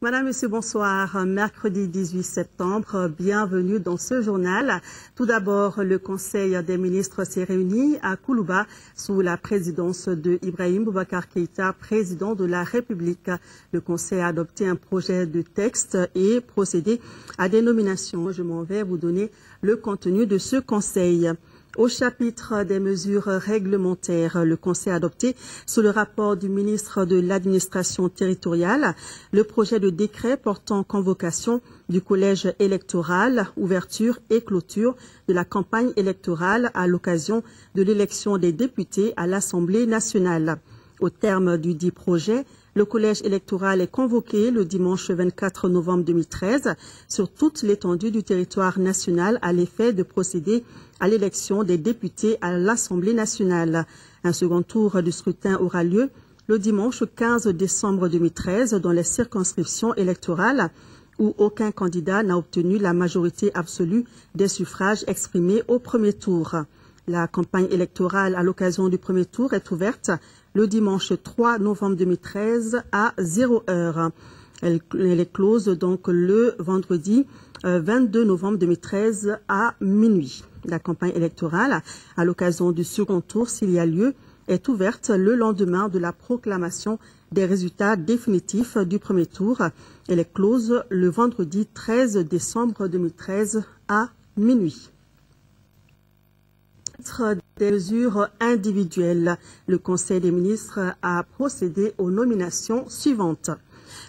Madame, Monsieur, bonsoir. Mercredi 18 septembre, bienvenue dans ce journal. Tout d'abord, le Conseil des ministres s'est réuni à Koulouba sous la présidence de Ibrahim Boubacar Keïta, président de la République. Le Conseil a adopté un projet de texte et procédé à des nominations. Je m'en vais vous donner le contenu de ce Conseil. Au chapitre des mesures réglementaires, le Conseil a adopté, sous le rapport du ministre de l'Administration territoriale, le projet de décret portant convocation du collège électoral, ouverture et clôture de la campagne électorale à l'occasion de l'élection des députés à l'Assemblée nationale. Au terme du dit projet, le collège électoral est convoqué le dimanche 24 novembre 2013 sur toute l'étendue du territoire national à l'effet de procéder à l'élection des députés à l'Assemblée nationale. Un second tour du scrutin aura lieu le dimanche 15 décembre 2013 dans les circonscriptions électorales où aucun candidat n'a obtenu la majorité absolue des suffrages exprimés au premier tour. La campagne électorale à l'occasion du premier tour est ouverte le dimanche 3 novembre 2013 à 0 heure. Elle est close donc le vendredi 22 novembre 2013 à minuit. La campagne électorale à l'occasion du second tour, s'il y a lieu, est ouverte le lendemain de la proclamation des résultats définitifs du premier tour. Elle est close le vendredi 13 décembre 2013 à minuit. Des mesures individuelles. Le Conseil des ministres a procédé aux nominations suivantes.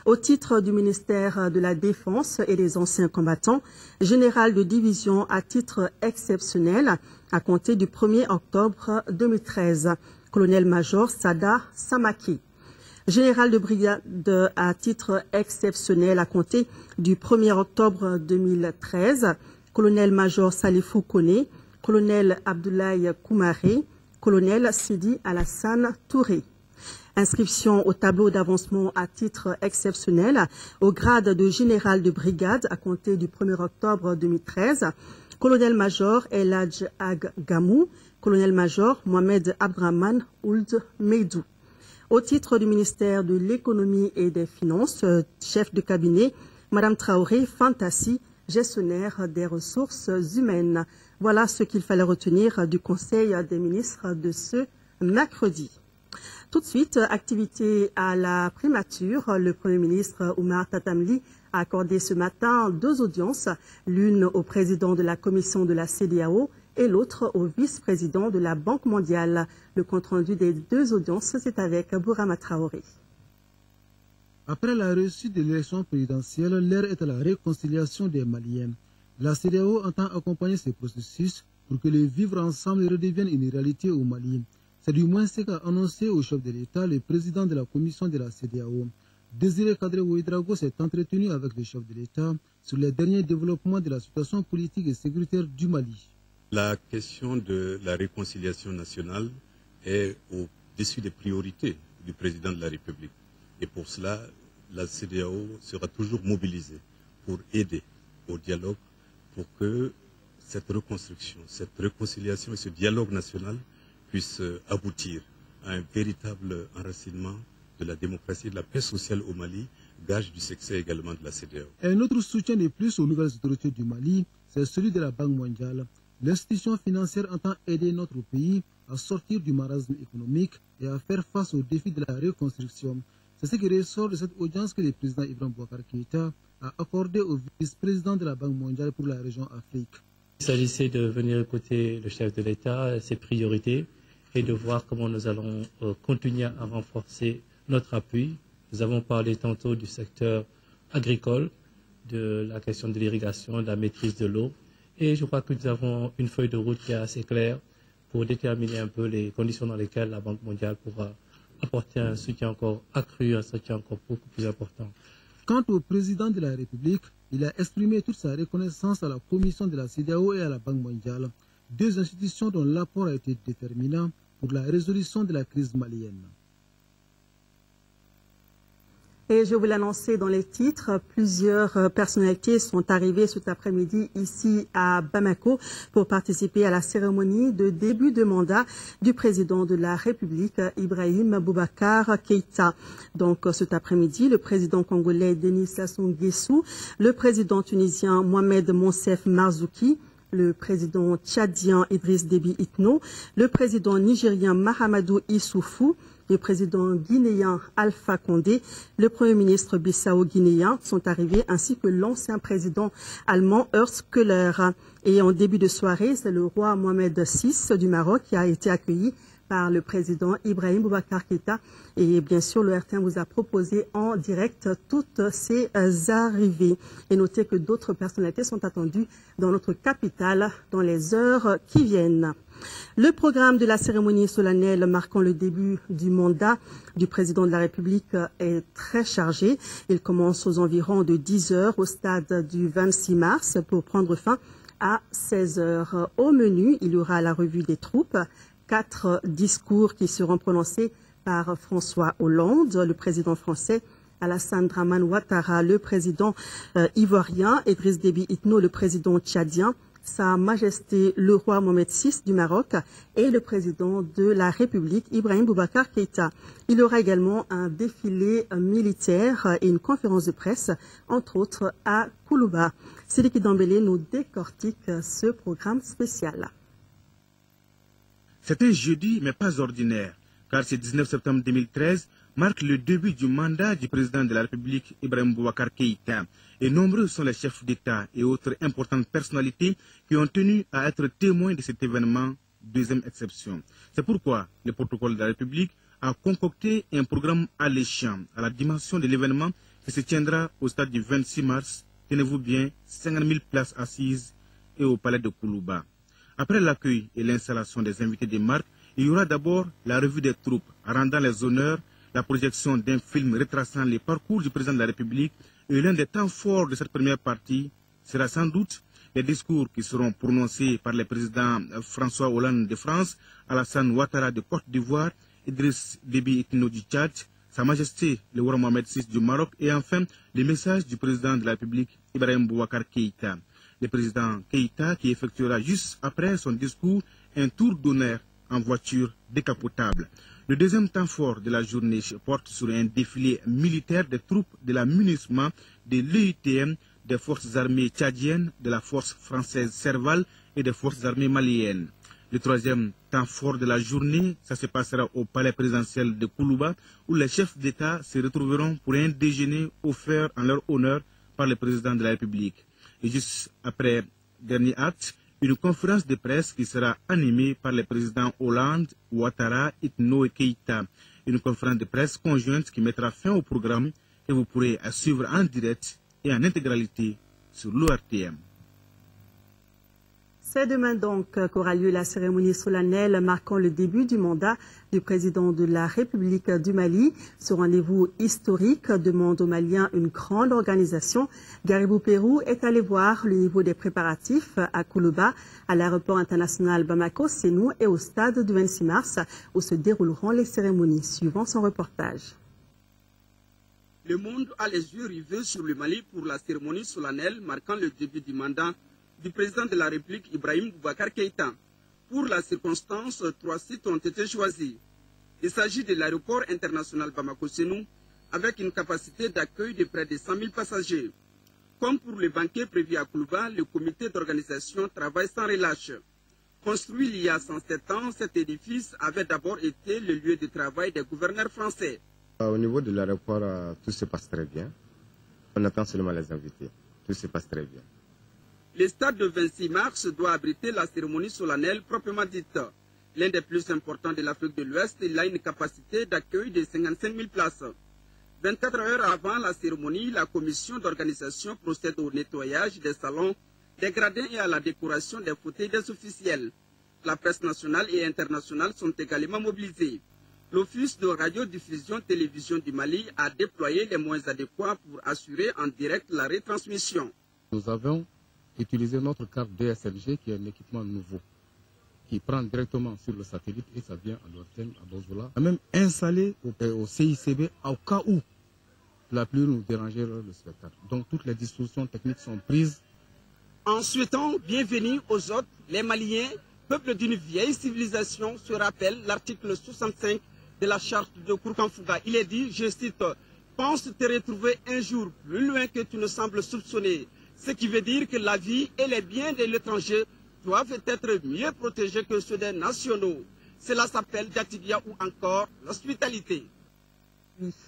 Au titre du ministère de la Défense et des anciens combattants, général de division à titre exceptionnel à compter du 1er octobre 2013, colonel-major Sada Samaki. Général de brigade à titre exceptionnel à compter du 1er octobre 2013, colonel-major Salifou Kone, colonel Abdoulaye Koumaré, colonel Sidi Alassane Touré. Inscription au tableau d'avancement à titre exceptionnel au grade de général de brigade à compter du 1er octobre 2013, colonel-major El Hadj Ag Gamou, colonel-major Mohamed Abdraman Ould Meidou. Au titre du ministère de l'économie et des finances, chef de cabinet, Madame Traoré Fantassi, gestionnaire des ressources humaines. Voilà ce qu'il fallait retenir du Conseil des ministres de ce mercredi. Tout de suite, activité à la primature. Le Premier ministre Oumar Tatamli a accordé ce matin 2 audiences, l'une au président de la commission de la CEDEAO et l'autre au vice-président de la Banque mondiale. Le compte-rendu des 2 audiences, c'est avec Bourama Traoré. Après la réussite de l'élection présidentielle, l'heure est à la réconciliation des Maliens. La CEDEAO entend accompagner ce processus pour que le vivre ensemble redevienne une réalité au Mali. C'est du moins ce qu'a annoncé au chef de l'État le président de la commission de la CEDEAO. Désiré Kadri Ouédraogo s'est entretenu avec le chef de l'État sur les derniers développements de la situation politique et sécuritaire du Mali. La question de la réconciliation nationale est au-dessus des priorités du président de la République. Et pour cela, la CEDEAO sera toujours mobilisée pour aider au dialogue, pour que cette reconstruction, cette réconciliation et ce dialogue national puissent aboutir à un véritable enracinement de la démocratie et de la paix sociale au Mali, gage du succès également de la CEDEAO. Un autre soutien de plus aux nouvelles autorités du Mali, c'est celui de la Banque mondiale. L'institution financière entend aider notre pays à sortir du marasme économique et à faire face aux défis de la reconstruction. C'est ce qui ressort de cette audience que le président Ibrahim Boubacar Keïta a accordé au vice-président de la Banque mondiale pour la région Afrique. Il s'agissait de venir écouter le chef de l'État, ses priorités, et de voir comment nous allons continuer à renforcer notre appui. Nous avons parlé tantôt du secteur agricole, de la question de l'irrigation, de la maîtrise de l'eau. Et je crois que nous avons une feuille de route qui est assez claire pour déterminer un peu les conditions dans lesquelles la Banque mondiale pourra apporter un soutien encore accru, un soutien encore beaucoup plus important. Quant au président de la République, il a exprimé toute sa reconnaissance à la commission de la CEDEAO et à la Banque mondiale, 2 institutions dont l'apport a été déterminant pour la résolution de la crise malienne. Et je vous l'annonçais dans les titres, plusieurs personnalités sont arrivées cet après-midi ici à Bamako pour participer à la cérémonie de début de mandat du président de la République, Ibrahim Boubacar Keïta. Donc cet après-midi, le président congolais Denis Sassou Nguesso, le président tunisien Mohamed Monsef Marzouki, le président tchadien Idriss Déby Itno, le président nigérien Mahamadou Issoufou, le président guinéen Alpha Condé, le premier ministre bissau-guinéen sont arrivés, ainsi que l'ancien président allemand Urs Köhler. Et en début de soirée, c'est le roi Mohamed VI du Maroc qui a été accueilli par le président Ibrahim Boubacar Keïta. Et bien sûr, le RT1 vous a proposé en direct toutes ces arrivées. Et notez que d'autres personnalités sont attendues dans notre capitale dans les heures qui viennent. Le programme de la cérémonie solennelle marquant le début du mandat du président de la République est très chargé. Il commence aux environs de 10 heures au stade du 26 mars pour prendre fin à 16 heures. Au menu, il y aura la revue des troupes, 4 discours qui seront prononcés par François Hollande, le président français, Alassane Dramane Ouattara, le président ivoirien, Idriss Déby Itno, le président tchadien, Sa Majesté le roi Mohamed VI du Maroc et le président de la République, Ibrahim Boubacar Keïta. Il y aura également un défilé militaire et une conférence de presse, entre autres à Koulouba. Sidiki Dambélé nous décortique ce programme spécial. C'est un jeudi, mais pas ordinaire, car ce 19 septembre 2013 marque le début du mandat du président de la République, Ibrahim Boubacar Keïta. Et nombreux sont les chefs d'État et autres importantes personnalités qui ont tenu à être témoins de cet événement, deuxième exception. C'est pourquoi le protocole de la République a concocté un programme alléchant à la dimension de l'événement qui se tiendra au stade du 26 mars, tenez-vous bien, 50 000 places assises et au palais de Koulouba. Après l'accueil et l'installation des invités des marques, il y aura d'abord la revue des troupes, rendant les honneurs, la projection d'un film retraçant les parcours du président de la République. Et l'un des temps forts de cette première partie sera sans doute les discours qui seront prononcés par les présidents François Hollande de France, Alassane Ouattara de Côte d'Ivoire, Idriss Déby Itno du Tchad, Sa Majesté le roi Mohamed VI du Maroc et enfin les messages du président de la République, Ibrahim Boubacar Keïta. Le président Keïta qui effectuera juste après son discours un tour d'honneur en voiture décapotable. Le deuxième temps fort de la journée porte sur un défilé militaire des troupes de la MINUSMA, de l'EUTM, des forces armées tchadiennes, de la force française Serval et des forces armées maliennes. Le troisième temps fort de la journée, ça se passera au palais présidentiel de Koulouba, où les chefs d'État se retrouveront pour un déjeuner offert en leur honneur par le président de la République. Et juste après dernier acte, une conférence de presse qui sera animée par les présidents Hollande, Ouattara, Itno et Keïta. Une conférence de presse conjointe qui mettra fin au programme que vous pourrez suivre en direct et en intégralité sur l'ORTM. C'est demain donc qu'aura lieu la cérémonie solennelle marquant le début du mandat du président de la République du Mali. Ce rendez-vous historique demande aux Maliens une grande organisation. Garibou Pérou est allé voir le niveau des préparatifs à Koulouba, à l'aéroport international Bamako-Sénou et au stade du 26 mars où se dérouleront les cérémonies. Suivant son reportage. Le monde a les yeux rivés sur le Mali pour la cérémonie solennelle marquant le début du mandat du président de la République, Ibrahim Boubacar Keïta. Pour la circonstance, 3 sites ont été choisis. Il s'agit de l'aéroport international Bamako-Sénou, avec une capacité d'accueil de près de 100 000 passagers. Comme pour le banquet prévu à Koulouba, le comité d'organisation travaille sans relâche. Construit il y a 107 ans, cet édifice avait d'abord été le lieu de travail des gouverneurs français. Au niveau de l'aéroport, tout se passe très bien. On attend seulement les invités. Tout se passe très bien. Le stade de 26 mars doit abriter la cérémonie solennelle proprement dite. L'un des plus importants de l'Afrique de l'Ouest, il a une capacité d'accueil de 55 000 places. 24 heures avant la cérémonie, la commission d'organisation procède au nettoyage des salons, des gradins et à la décoration des fauteuils des officiels. La presse nationale et internationale sont également mobilisées. L'Office de radiodiffusion-télévision du Mali a déployé les moyens adéquats pour assurer en direct la retransmission. Nous avons utilisé notre carte DSLG qui est un équipement nouveau, qui prend directement sur le satellite et ça vient à l'antenne à Bozola. On a même installé au CICB au cas où la pluie nous dérangeait le spectacle. Donc toutes les dispositions techniques sont prises. En souhaitant bienvenue aux hôtes, les Maliens, peuple d'une vieille civilisation, se rappellent l'article 65 de la charte de Kourkanfouga. Il est dit, je cite, « Pense te retrouver un jour plus loin que tu ne sembles soupçonner ». Ce qui veut dire que la vie et les biens de l'étranger doivent être mieux protégés que ceux des nationaux. Cela s'appelle Jatibia ou encore l'hospitalité.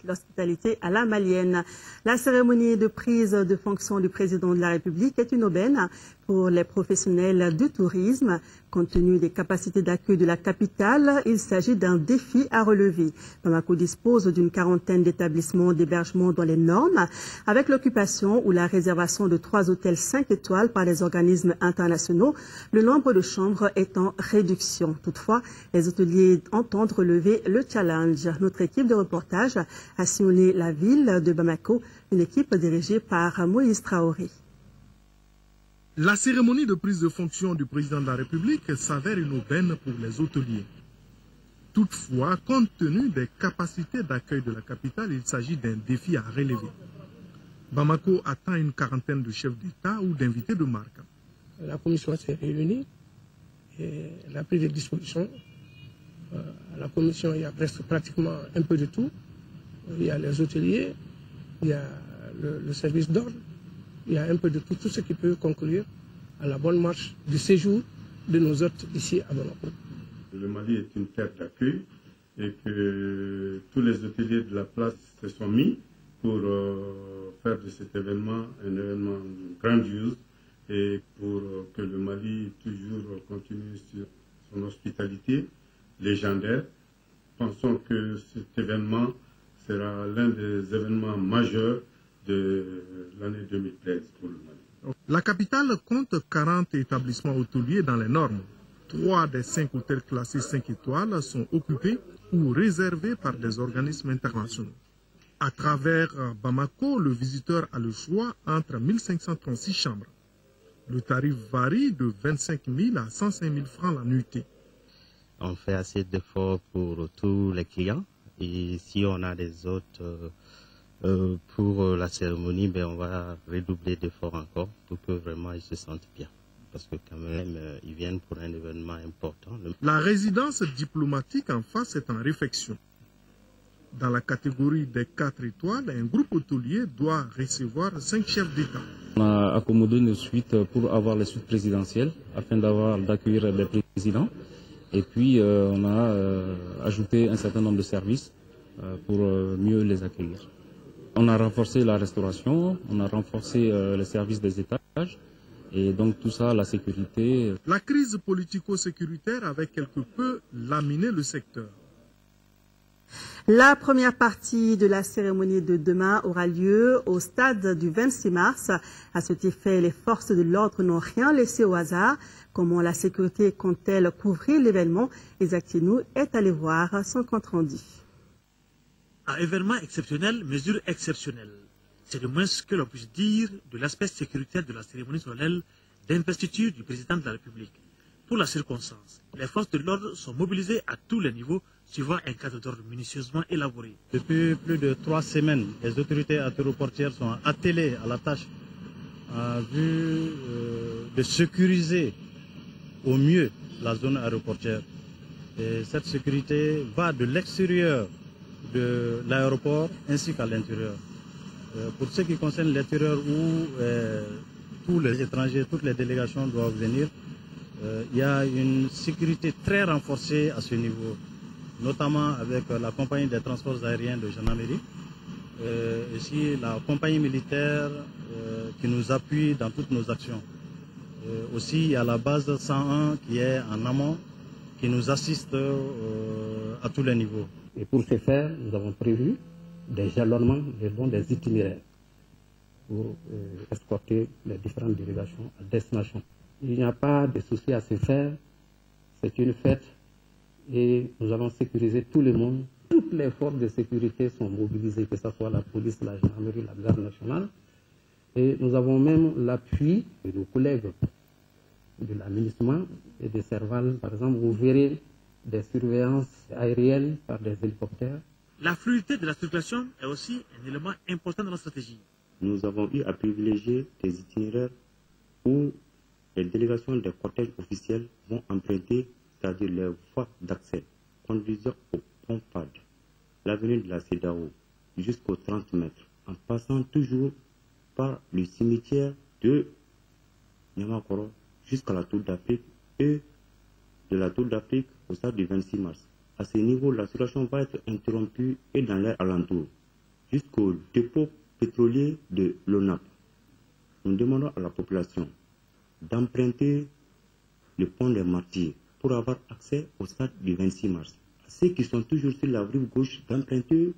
L'hospitalité à la malienne. La cérémonie de prise de fonction du président de la République est une aubaine pour les professionnels du tourisme. Compte tenu des capacités d'accueil de la capitale, il s'agit d'un défi à relever. Bamako dispose d'une quarantaine d'établissements d'hébergement dans les normes, avec l'occupation ou la réservation de 3 hôtels 5 étoiles par des organismes internationaux, le nombre de chambres est en réduction. Toutefois, les hôteliers entendent relever le challenge. Notre équipe de reportage a sillonné la ville de Bamako, une équipe dirigée par Moïse Traoré. La cérémonie de prise de fonction du président de la République s'avère une aubaine pour les hôteliers. Toutefois, compte tenu des capacités d'accueil de la capitale, il s'agit d'un défi à relever. Bamako attend une quarantaine de chefs d'État ou d'invités de marque. La commission s'est réunie et elle a pris des dispositions. À la commission, il y a pratiquement un peu de tout. Il y a les hôteliers, il y a le service d'ordre, il y a un peu de tout ce qui peut conclure à la bonne marche du séjour de nos hôtes ici à Bamako. Le Mali est une terre d'accueil et que tous les hôteliers de la place se sont mis pour faire de cet événement un événement grandiose et pour que le Mali toujours continue sur son hospitalité légendaire. Pensons que cet événement sera l'un des événements majeurs de l'année 2013 pour le Mali. La capitale compte 40 établissements hôteliers dans les normes. 3 des 5 hôtels classés 5 étoiles sont occupés ou réservés par des organismes internationaux. À travers Bamako, le visiteur a le choix entre 1536 chambres. Le tarif varie de 25 000 à 105 000 francs la nuitée. On fait assez d'efforts pour tous les clients et si on a des hôtes pour la cérémonie, on va redoubler d'efforts encore pour que vraiment ils se sentent bien. Parce que quand même, ils viennent pour un événement important. La résidence diplomatique en face est en réflexion. Dans la catégorie des 4 étoiles, un groupe hôtelier doit recevoir 5 chefs d'État. On a accommodé une suite pour avoir les suites présidentielles, afin d'accueillir les présidents. Et puis, on a ajouté un certain nombre de services pour mieux les accueillir. On a renforcé la restauration, on a renforcé les services des étages. Et donc tout ça, la sécurité. La crise politico-sécuritaire avait quelque peu laminé le secteur. La première partie de la cérémonie de demain aura lieu au stade du 26 mars. À cet effet, les forces de l'ordre n'ont rien laissé au hasard. Comment la sécurité compte-t-elle couvrir l'événement? Isaac Tinou est allé voir son compte rendu. Un événement exceptionnel, mesure exceptionnelle. C'est le moins ce que l'on puisse dire de l'aspect sécuritaire de la cérémonie solennelle d'investiture du président de la République. Pour la circonstance, les forces de l'ordre sont mobilisées à tous les niveaux, suivant un cadre d'ordre minutieusement élaboré. Depuis plus de 3 semaines, les autorités aéroportières sont attelées à la tâche en vue de sécuriser au mieux la zone aéroportière. Et cette sécurité va de l'extérieur de l'aéroport ainsi qu'à l'intérieur. Pour ce qui concerne l'intérieur où tous les étrangers, toutes les délégations doivent venir, il y a une sécurité très renforcée à ce niveau, notamment avec la compagnie des transports aériens de gendarmerie, ici la compagnie militaire qui nous appuie dans toutes nos actions. Aussi, il y a la base 101 qui est en amont, qui nous assiste à tous les niveaux. Et pour ce faire, nous avons prévu des jalonnements le long des itinéraires pour escorter les différentes délégations à destination. Il n'y a pas de souci à se faire, c'est une fête et nous allons sécuriser tout le monde. Toutes les forces de sécurité sont mobilisées, que ce soit la police, la gendarmerie, la garde nationale. Et nous avons même l'appui de nos collègues de l'aménagement et de Serval. Par exemple, vous verrez des surveillances aériennes par des hélicoptères. La fluidité de la circulation est aussi un élément important dans la stratégie. Nous avons eu à privilégier des itinéraires où les délégations des cortèges officiels vont emprunter, c'est-à-dire les voies d'accès conduisant au pont FAD, l'avenue de la CEDAO, jusqu'aux 30 mètres, en passant toujours par le cimetière de Niamakoro jusqu'à la Tour d'Afrique et de la Tour d'Afrique au stade du 26 mars. À ce niveau, la circulation va être interrompue et dans l'air alentour, jusqu'au dépôt pétrolier de l'ONAP. Nous demandons à la population d'emprunter le pont des Martyrs pour avoir accès au stade du 26 mars. À ceux qui sont toujours sur la rive gauche, d'emprunter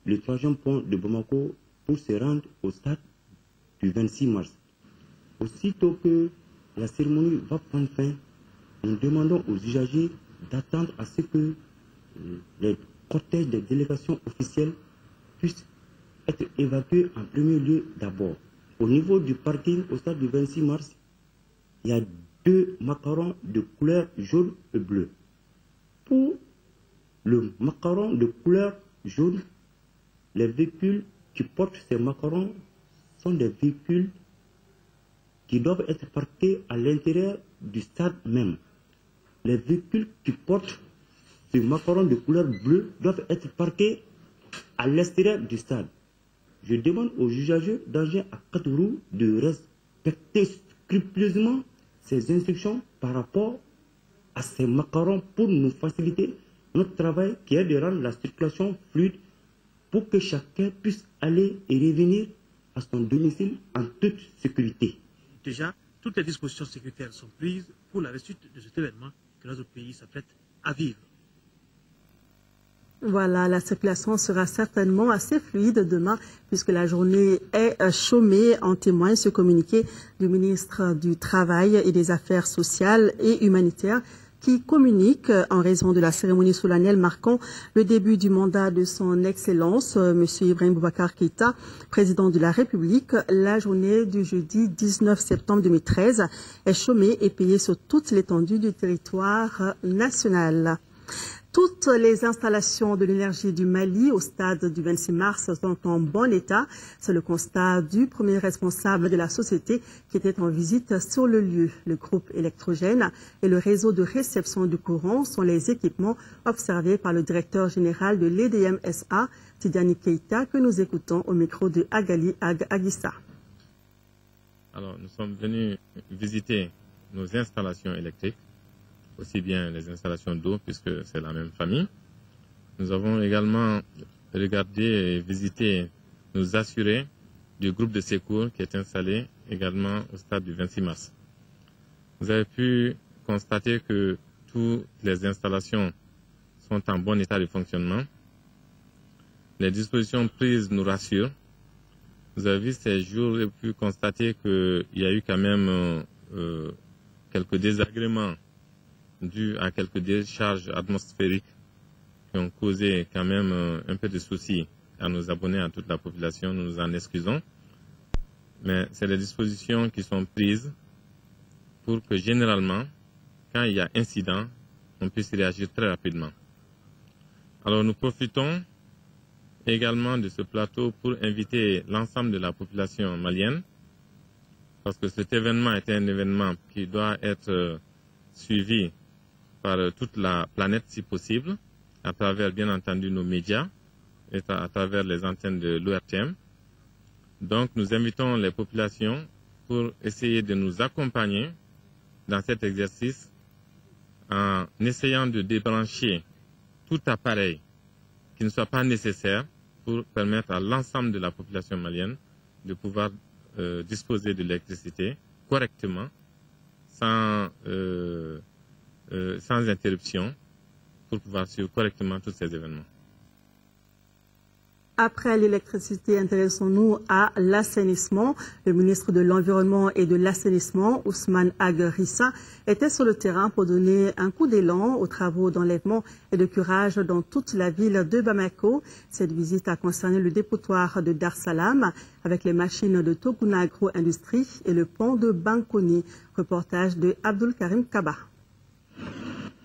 le 3e pont de Bamako pour se rendre au stade du 26 mars. Aussitôt que la cérémonie va prendre fin, nous demandons aux usagers d'attendre à ce que les cortèges des délégations officielles puissent être évacués en premier lieu d'abord. Au niveau du parking au stade du 26 mars, il y a 2 macarons de couleur jaune et bleu. Pour le macaron de couleur jaune, les véhicules qui portent ces macarons sont des véhicules qui doivent être parqués à l'intérieur du stade même. Les véhicules qui portent ce macaron de couleur bleue doivent être parqués à l'extérieur du stade. Je demande aux usagers d'engins à 4 roues de respecter scrupuleusement ces instructions par rapport à ces macarons pour nous faciliter notre travail qui est de rendre la circulation fluide pour que chacun puisse aller et revenir à son domicile en toute sécurité. Déjà, toutes les dispositions sécuritaires sont prises pour la réussite de cet événement que notre pays s'apprête à vivre. Voilà, la circulation sera certainement assez fluide demain puisque la journée est chômée, en témoigne ce communiqué du ministre du Travail et des Affaires sociales et humanitaires qui communique en raison de la cérémonie solennelle marquant le début du mandat de son Excellence, M. Ibrahim Boubacar Keïta, président de la République. La journée du jeudi 19 septembre 2013 est chômée et payée sur toute l'étendue du territoire national. Toutes les installations de l'énergie du Mali au stade du 26 mars sont en bon état. C'est le constat du premier responsable de la société qui était en visite sur le lieu. Le groupe électrogène et le réseau de réception du courant sont les équipements observés par le directeur général de l'EDM SA, Tidiane Keïta, que nous écoutons au micro de Agali Agissa. Alors, nous sommes venus visiter nos installations électriques, aussi bien les installations d'eau, puisque c'est la même famille. Nous avons également regardé et visité nos assurés du groupe de secours qui est installé également au stade du 26 mars. Vous avez pu constater que toutes les installations sont en bon état de fonctionnement. Les dispositions prises nous rassurent. Vous avez vu ces jours, vous avez pu constater qu'il y a eu quand même quelques désagréments dus à quelques décharges atmosphériques qui ont causé quand même un peu de soucis à nos abonnés, à toute la population. Nous nous en excusons. Mais c'est les dispositions qui sont prises pour que généralement, quand il y a incident, on puisse réagir très rapidement. Alors nous profitons également de ce plateau pour inviter l'ensemble de la population malienne, parce que cet événement est un événement qui doit être suivi par toute la planète si possible, à travers bien entendu nos médias et à travers les antennes de l'ORTM. Donc nous invitons les populations pour essayer de nous accompagner dans cet exercice en essayant de débrancher tout appareil qui ne soit pas nécessaire pour permettre à l'ensemble de la population malienne de pouvoir disposer de l'électricité correctement, sans interruption, pour pouvoir suivre correctement tous ces événements. Après l'électricité, intéressons-nous à l'assainissement. Le ministre de l'Environnement et de l'Assainissement, Ousmane Aguerissa, était sur le terrain pour donner un coup d'élan aux travaux d'enlèvement et de curage dans toute la ville de Bamako. Cette visite a concerné le dépotoir de Dar Salam avec les machines de Tokuna Agro-Industrie et le pont de Bankoni. Reportage de Abdul Karim Kaba.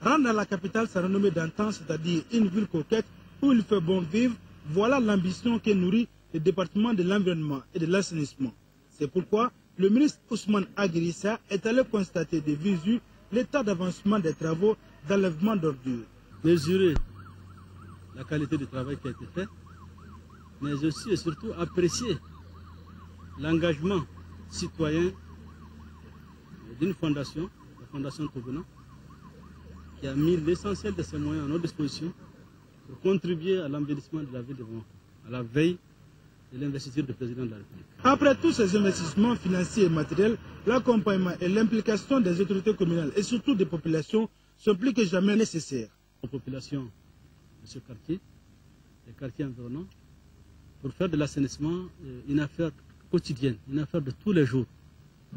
Rendre la capitale sa renommée d'antan, c'est-à-dire une ville coquette, où il fait bon vivre, voilà l'ambition qui nourrit le département de l'environnement et de l'assainissement. C'est pourquoi le ministre Ousmane Aguirissa est allé constater de visu l'état d'avancement des travaux d'enlèvement d'ordures. Mesurer la qualité du travail qui a été fait, mais aussi et surtout apprécier l'engagement citoyen d'une fondation, la Fondation Tobuna, qui a mis l'essentiel de ses moyens à notre disposition pour contribuer à l'embellissement de la ville de Bamako, à la veille de l'investiture du président de la République. Après tous ces investissements financiers et matériels, l'accompagnement et l'implication des autorités communales et surtout des populations sont plus que jamais nécessaires. La population de ce quartier, les quartiers environnants, pour faire de l'assainissement une affaire quotidienne, une affaire de tous les jours.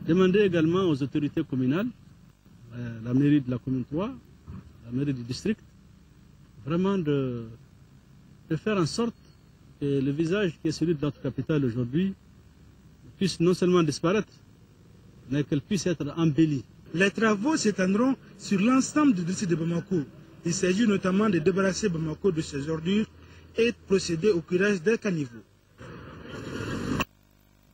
Demander également aux autorités communales, la mairie de la commune 3, la mairie du district, vraiment de faire en sorte que le visage qui est celui de notre capitale aujourd'hui puisse non seulement disparaître, mais qu'elle puisse être embellie. Les travaux s'étendront sur l'ensemble du district de Bamako. Il s'agit notamment de débarrasser Bamako de ses ordures et de procéder au curage des caniveaux.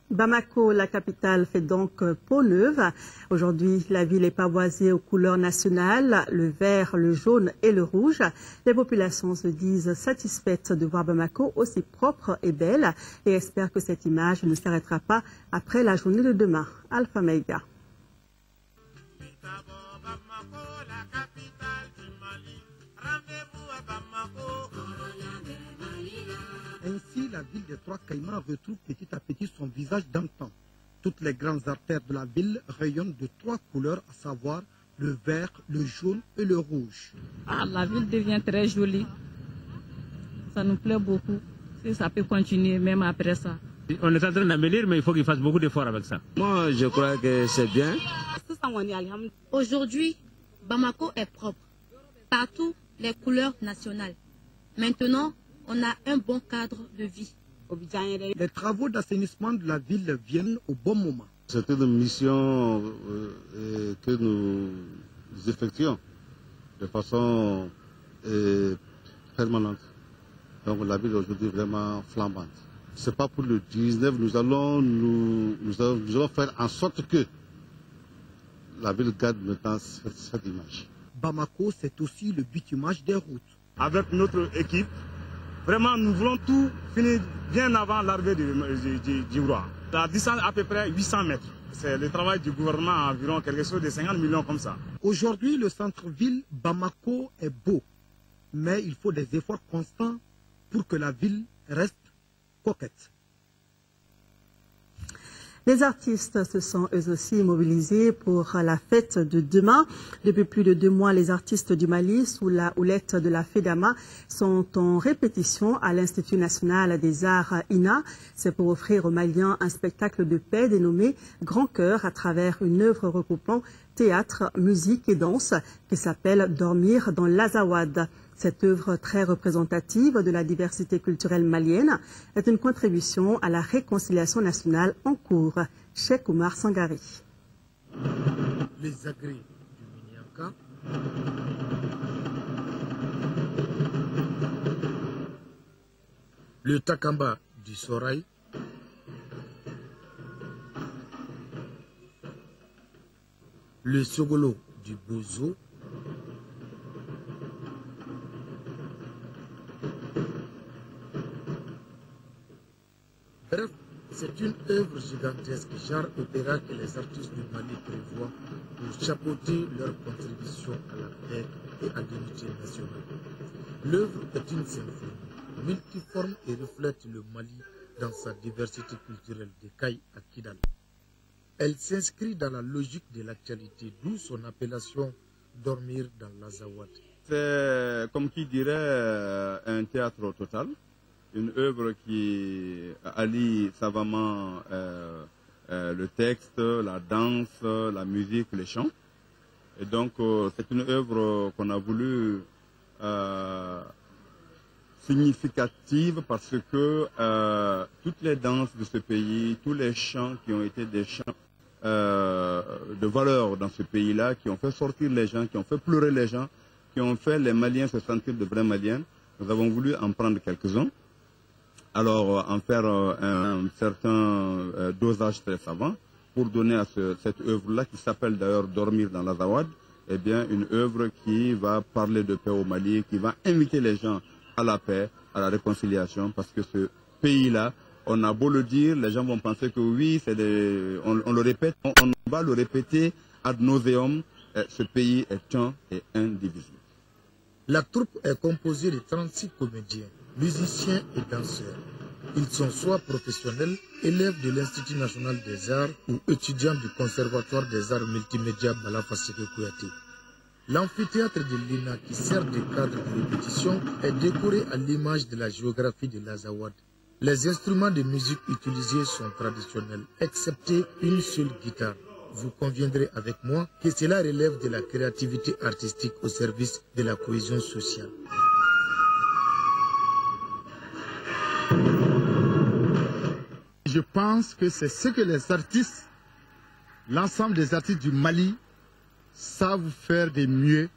Bamako, la capitale, fait donc peau neuve. Aujourd'hui, la ville est pavoisée aux couleurs nationales, le vert, le jaune et le rouge. Les populations se disent satisfaites de voir Bamako aussi propre et belle et espèrent que cette image ne s'arrêtera pas après la journée de demain. Alpha Mega. Ainsi, la ville des Trois Caïmans retrouve petit à petit son visage d'antan. Toutes les grandes artères de la ville rayonnent de trois couleurs, à savoir le vert, le jaune et le rouge. La ville devient très jolie. Ça nous plaît beaucoup. Si ça peut continuer même après ça. On est en train d'embellir, mais il faut qu'il fasse beaucoup d'efforts avec ça. Moi, je crois que c'est bien. Aujourd'hui, Bamako est propre. Partout, les couleurs nationales. Maintenant, on a un bon cadre de vie. Les travaux d'assainissement de la ville viennent au bon moment. C'est une mission que nous effectuons de façon permanente. Donc la ville aujourd'hui est vraiment flambante. Ce n'est pas pour le 19, nous allons faire en sorte que la ville garde maintenant cette image. Bamako, c'est aussi le bitumage des routes. Avec notre équipe, vraiment, nous voulons tout finir bien avant l'arrivée du roi. La distance à peu près 800 mètres. C'est le travail du gouvernement à environ quelque chose de 50 millions comme ça. Aujourd'hui, le centre-ville Bamako est beau, mais il faut des efforts constants pour que la ville reste coquette. Les artistes se sont eux aussi mobilisés pour la fête de demain. Depuis plus de 2 mois, les artistes du Mali, sous la houlette de la FEDAMA, sont en répétition à l'Institut national des arts INA. C'est pour offrir aux Maliens un spectacle de paix dénommé Grand Cœur à travers une œuvre regroupant théâtre, musique et danse qui s'appelle Dormir dans l'Azawad. Cette œuvre très représentative de la diversité culturelle malienne est une contribution à la réconciliation nationale en cours. Cheikh Oumar Sangari. Les agrès du Minyanka, le Takamba du Soraï, le Sogolo du Bozo, bref, c'est une œuvre gigantesque, genre opéra que les artistes du Mali prévoient pour chapeauter leur contribution à la paix et à l'unité nationale. L'œuvre est une symphonie, multiforme et reflète le Mali dans sa diversité culturelle d'Ekaï à Kidal. Elle s'inscrit dans la logique de l'actualité, d'où son appellation Dormir dans l'Azawad. C'est, comme qui dirait, un théâtre total. Une œuvre qui allie savamment le texte, la danse, la musique, les chants. Et donc, c'est une œuvre qu'on a voulu significative parce que toutes les danses de ce pays, tous les chants qui ont été des chants de valeur dans ce pays-là, qui ont fait sortir les gens, qui ont fait pleurer les gens, qui ont fait les Maliens se sentir de vrais Maliens, Nous avons voulu en prendre quelques-uns, alors en faire un certain dosage très savant pour donner à cette œuvre-là, qui s'appelle d'ailleurs Dormir dans l'Azawad, eh bien une œuvre qui va parler de paix au Mali, qui va inviter les gens à la paix, à la réconciliation, parce que ce pays-là, on a beau le dire, les gens vont penser que oui, on le répète, on va le répéter ad nauseum, ce pays est un et indivisible. La troupe est composée de 36 comédiens, musiciens et danseurs. Ils sont soit professionnels, élèves de l'Institut national des arts ou étudiants du Conservatoire des arts multimédia Bala-Faseke Kouyaté. L'amphithéâtre de l'INA, qui sert de cadre de répétition, est décoré à l'image de la géographie de l'Azawad. Les instruments de musique utilisés sont traditionnels, excepté une seule guitare. Vous conviendrez avec moi que cela relève de la créativité artistique au service de la cohésion sociale. Je pense que c'est ce que les artistes, l'ensemble des artistes du Mali, savent faire de mieux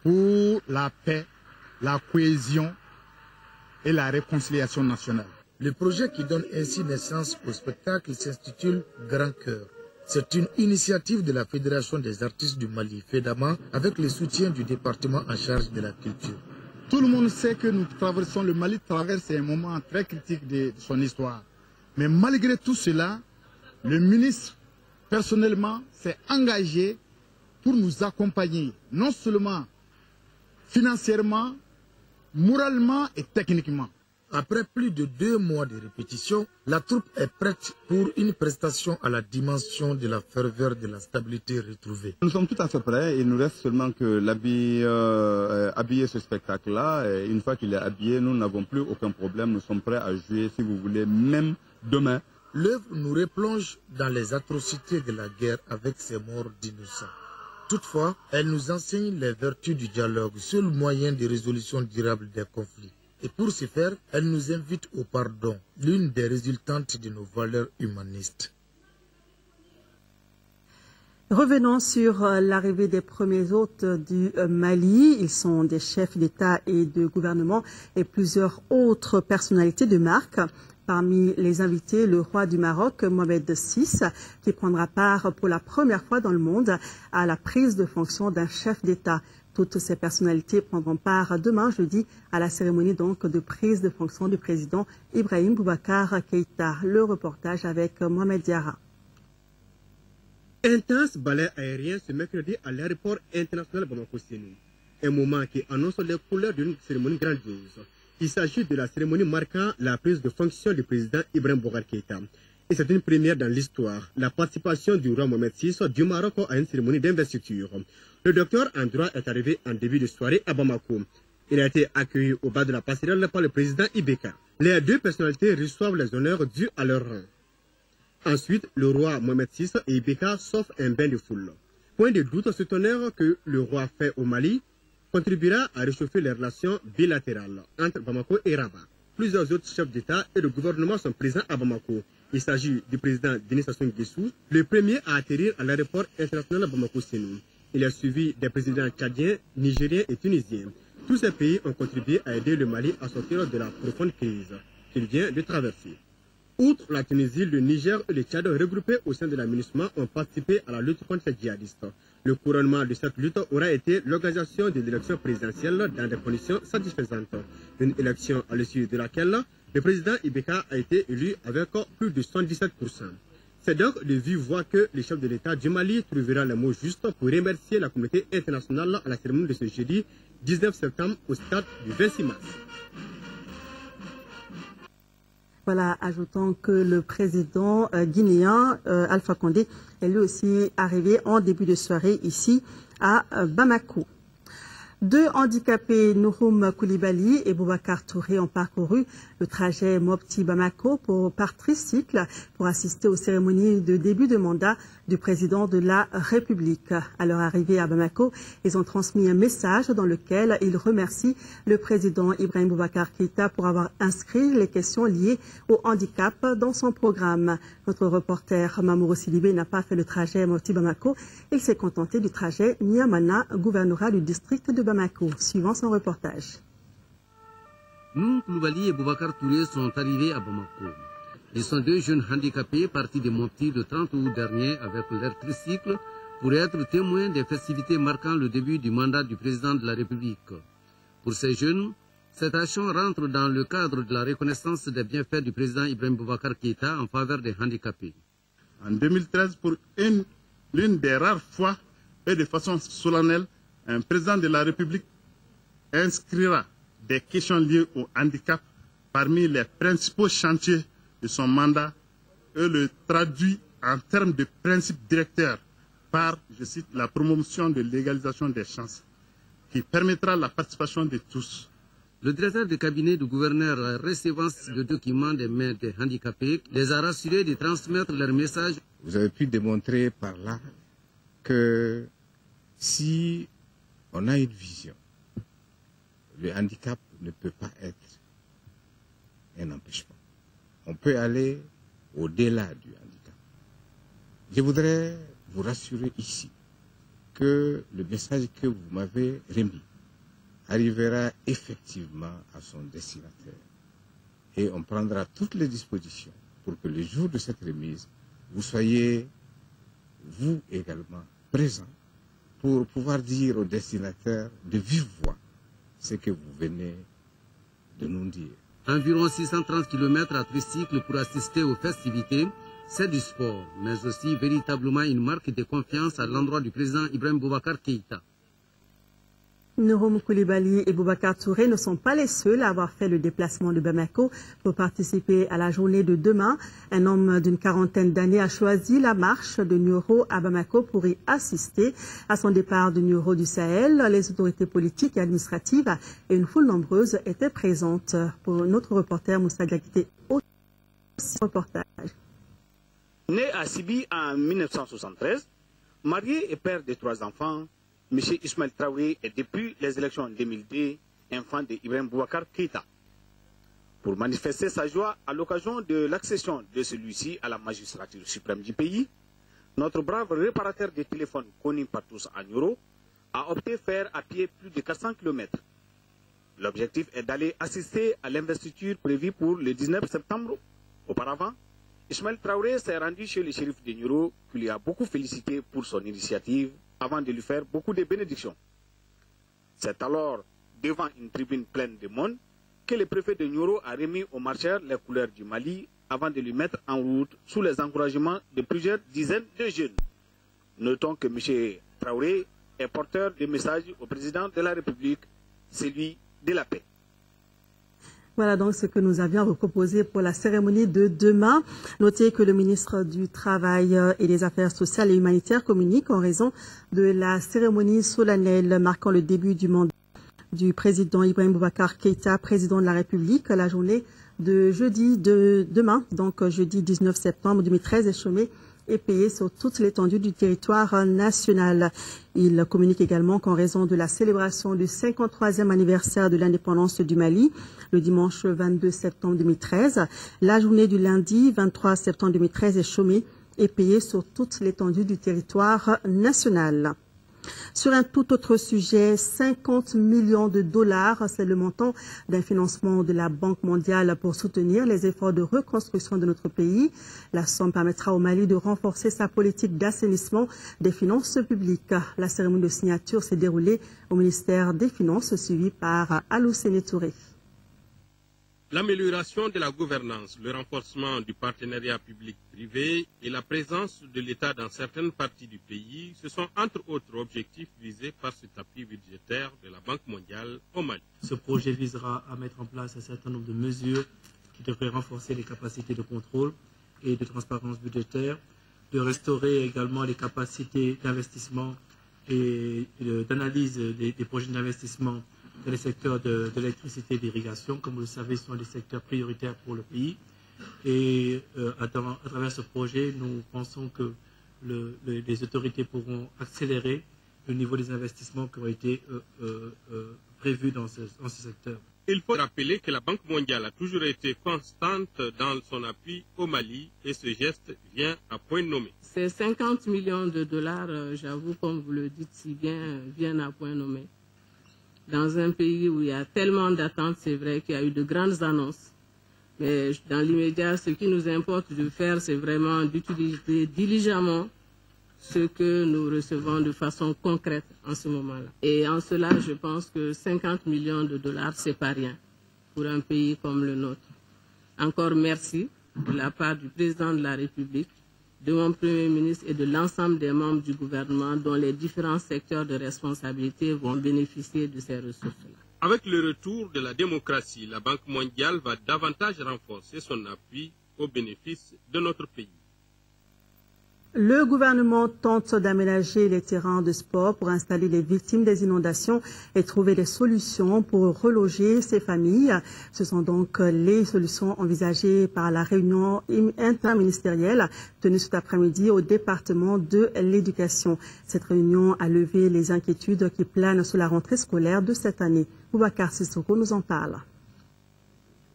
pour la paix, la cohésion et la réconciliation nationale. Le projet qui donne ainsi naissance au spectacle s'intitule Grand Cœur. C'est une initiative de la Fédération des artistes du Mali, FEDAMA, avec le soutien du département en charge de la culture. Tout le monde sait que nous traversons, le Mali traverse un moment très critique de son histoire. Mais malgré tout cela, le ministre, personnellement, s'est engagé pour nous accompagner, non seulement financièrement, moralement et techniquement. Après plus de 2 mois de répétition, la troupe est prête pour une prestation à la dimension de la ferveur de la stabilité retrouvée. Nous sommes tout à fait prêts. Il nous reste seulement que habiller ce spectacle-là. Et une fois qu'il est habillé, nous n'avons plus aucun problème. Nous sommes prêts à jouer, si vous voulez, même demain. L'œuvre nous replonge dans les atrocités de la guerre avec ses morts d'innocents. Toutefois, elle nous enseigne les vertus du dialogue, seul moyen de résolution durable des conflits. Et pour ce faire, elle nous invite au pardon, l'une des résultantes de nos valeurs humanistes. Revenons sur l'arrivée des premiers hôtes du Mali. Ils sont des chefs d'État et de gouvernement et plusieurs autres personnalités de marque. Parmi les invités, le roi du Maroc, Mohamed VI, qui prendra part pour la première fois dans le monde à la prise de fonction d'un chef d'État. Toutes ces personnalités prendront part demain, jeudi, à la cérémonie donc de prise de fonction du président Ibrahim Boubacar Keïta. Le reportage avec Mohamed Diarra. Intense balai aérien ce mercredi à l'aéroport international Bamako-Sénou. Un moment qui annonce les couleurs d'une cérémonie grandiose. Il s'agit de la cérémonie marquant la prise de fonction du président Ibrahim Boubacar Keïta. Et c'est une première dans l'histoire, la participation du roi Mohamed VI du Maroc à une cérémonie d'investiture. Le docteur en droit est arrivé en début de soirée à Bamako. Il a été accueilli au bas de la passerelle par le président Ibeka. Les deux personnalités reçoivent les honneurs dus à leur rang. Ensuite, le roi Mohamed VI et Ibeka s'offrent un bain de foule. Point de doute, cet honneur que le roi fait au Mali contribuera à réchauffer les relations bilatérales entre Bamako et Rabat. Plusieurs autres chefs d'État et de gouvernement sont présents à Bamako. Il s'agit du président Denis Sassou Nguesso, le premier à atterrir à l'aéroport international Bamako-Sénou. Il est suivi des présidents tchadiens, nigériens et tunisiens. Tous ces pays ont contribué à aider le Mali à sortir de la profonde crise qu'il vient de traverser. Outre la Tunisie, le Niger et le Tchad regroupés au sein de la MINUSMA ont participé à la lutte contre les djihadistes. Le couronnement de cette lutte aura été l'organisation de l'élection présidentielle dans des conditions satisfaisantes. Une élection à l'issue de laquelle le président Ibeka a été élu avec plus de 77%. C'est donc de vive voix que le chef de l'État du Mali trouvera les mots justes pour remercier la communauté internationale à la cérémonie de ce jeudi 19 septembre au stade du 26 mars. Voilà, ajoutons que le président guinéen Alpha Condé est lui aussi arrivé en début de soirée ici à Bamako. Deux handicapés, Nouroum Koulibaly et Boubacar Touré, ont parcouru le trajet Mopti-Bamako par tricycle pour assister aux cérémonies de début de mandat du président de la République. À leur arrivée à Bamako, ils ont transmis un message dans lequel ils remercient le président Ibrahim Boubacar Keïta pour avoir inscrit les questions liées au handicap dans son programme. Notre reporter Mamouro Silibé n'a pas fait le trajet Mopti-Bamako. Il s'est contenté du trajet Niamana, gouvernorat du district de Bamako. Suivant son reportage. Noum Koulibaly et Boubacar Touré sont arrivés à Bamako. Ils sont deux jeunes handicapés partis de Mopti le 30 août dernier avec leur tricycle pour être témoins des festivités marquant le début du mandat du président de la République. Pour ces jeunes, cette action rentre dans le cadre de la reconnaissance des bienfaits du président Ibrahim Boubacar Keïta en faveur des handicapés. En 2013, pour l'une des rares fois et de façon solennelle, un président de la République inscrira des questions liées au handicap parmi les principaux chantiers de son mandat et le traduit en termes de principes directeurs par, je cite, la promotion de l'égalisation des chances, qui permettra la participation de tous. Le directeur de cabinet du gouverneur, recevant le document des mains des handicapés, les a rassurés de transmettre leur message. Vous avez pu démontrer par là que si on a une vision, le handicap ne peut pas être un empêchement. On peut aller au-delà du handicap. Je voudrais vous rassurer ici que le message que vous m'avez remis arrivera effectivement à son destinataire. Et on prendra toutes les dispositions pour que le jour de cette remise, vous soyez, vous également, présents pour pouvoir dire au destinataire de vive voix ce que vous venez de nous dire. Environ 630 km à tricycle pour assister aux festivités, c'est du sport, mais aussi véritablement une marque de confiance à l'endroit du président Ibrahim Boubacar Keïta. Noum Koulibaly et Boubacar Touré ne sont pas les seuls à avoir fait le déplacement de Bamako pour participer à la journée de demain. Un homme d'une quarantaine d'années a choisi la marche de Nioro à Bamako pour y assister à son départ de Nioro du Sahel. Les autorités politiques et administratives et une foule nombreuse étaient présentes. Pour notre reporter Moussa Gakité, aussi reportage. Né à Sibi en 1973, marié et père de 3 enfants, M. Ismaël Traoré est depuis les élections en 2002 enfant de Ibrahim Boubacar Keïta. Pour manifester sa joie à l'occasion de l'accession de celui-ci à la magistrature suprême du pays, notre brave réparateur de téléphones connu par tous à Nioro a opté faire à pied plus de 400 km. L'objectif est d'aller assister à l'investiture prévue pour le 19 septembre. Auparavant, Ismaël Traoré s'est rendu chez le shérif de Nioro qui lui a beaucoup félicité pour son initiative avant de lui faire beaucoup de bénédictions. C'est alors, devant une tribune pleine de monde, que le préfet de Nioro a remis au marcheur les couleurs du Mali avant de lui mettre en route sous les encouragements de plusieurs dizaines de jeunes. Notons que M. Traoré est porteur de messages au président de la République, celui de la paix. Voilà donc ce que nous avions à vous proposer pour la cérémonie de demain. Notez que le ministre du Travail et des Affaires sociales et humanitaires communique en raison de la cérémonie solennelle marquant le début du mandat du président Ibrahim Boubacar Keïta, président de la République. La journée de jeudi de demain, donc jeudi 19 septembre 2013, est chômée et payé sur toute l'étendue du territoire national. Il communique également qu'en raison de la célébration du 53e anniversaire de l'indépendance du Mali, le dimanche 22 septembre 2013, la journée du lundi 23 septembre 2013 est chômée et payée sur toute l'étendue du territoire national. Sur un tout autre sujet, 50 millions de dollars, c'est le montant d'un financement de la Banque mondiale pour soutenir les efforts de reconstruction de notre pays. La somme permettra au Mali de renforcer sa politique d'assainissement des finances publiques. La cérémonie de signature s'est déroulée au ministère des Finances, suivie par Alou Séné Touré. L'amélioration de la gouvernance, le renforcement du partenariat public-privé et la présence de l'État dans certaines parties du pays, ce sont entre autres objectifs visés par cet appui budgétaire de la Banque mondiale au Mali. Ce projet visera à mettre en place un certain nombre de mesures qui devraient renforcer les capacités de contrôle et de transparence budgétaire, de restaurer également les capacités d'investissement et d'analyse des projets d'investissement dans les secteurs de l'électricité et d'irrigation. Comme vous le savez, ce sont des secteurs prioritaires pour le pays. Et à travers ce projet, nous pensons que les autorités pourront accélérer le niveau des investissements qui ont été prévus dans ce secteur. Il faut rappeler que la Banque mondiale a toujours été constante dans son appui au Mali et ce geste vient à point nommé. Ces 50 millions de dollars, j'avoue, comme vous le dites si bien, viennent à point nommé. Dans un pays où il y a tellement d'attentes, c'est vrai qu'il y a eu de grandes annonces. Mais dans l'immédiat, ce qui nous importe de faire, c'est vraiment d'utiliser diligemment ce que nous recevons de façon concrète en ce moment-là. Et en cela, je pense que 50 millions de dollars, c'est pas rien pour un pays comme le nôtre. Encore merci de la part du président de la République, de mon Premier ministre et de l'ensemble des membres du gouvernement dont les différents secteurs de responsabilité vont bénéficier de ces ressources-là. Avec le retour de la démocratie, la Banque mondiale va davantage renforcer son appui au bénéfice de notre pays. Le gouvernement tente d'aménager les terrains de sport pour installer les victimes des inondations et trouver des solutions pour reloger ces familles. Ce sont donc les solutions envisagées par la réunion interministérielle tenue cet après-midi au département de l'éducation. Cette réunion a levé les inquiétudes qui planent sur la rentrée scolaire de cette année. Boubacar Sissoko nous en parle.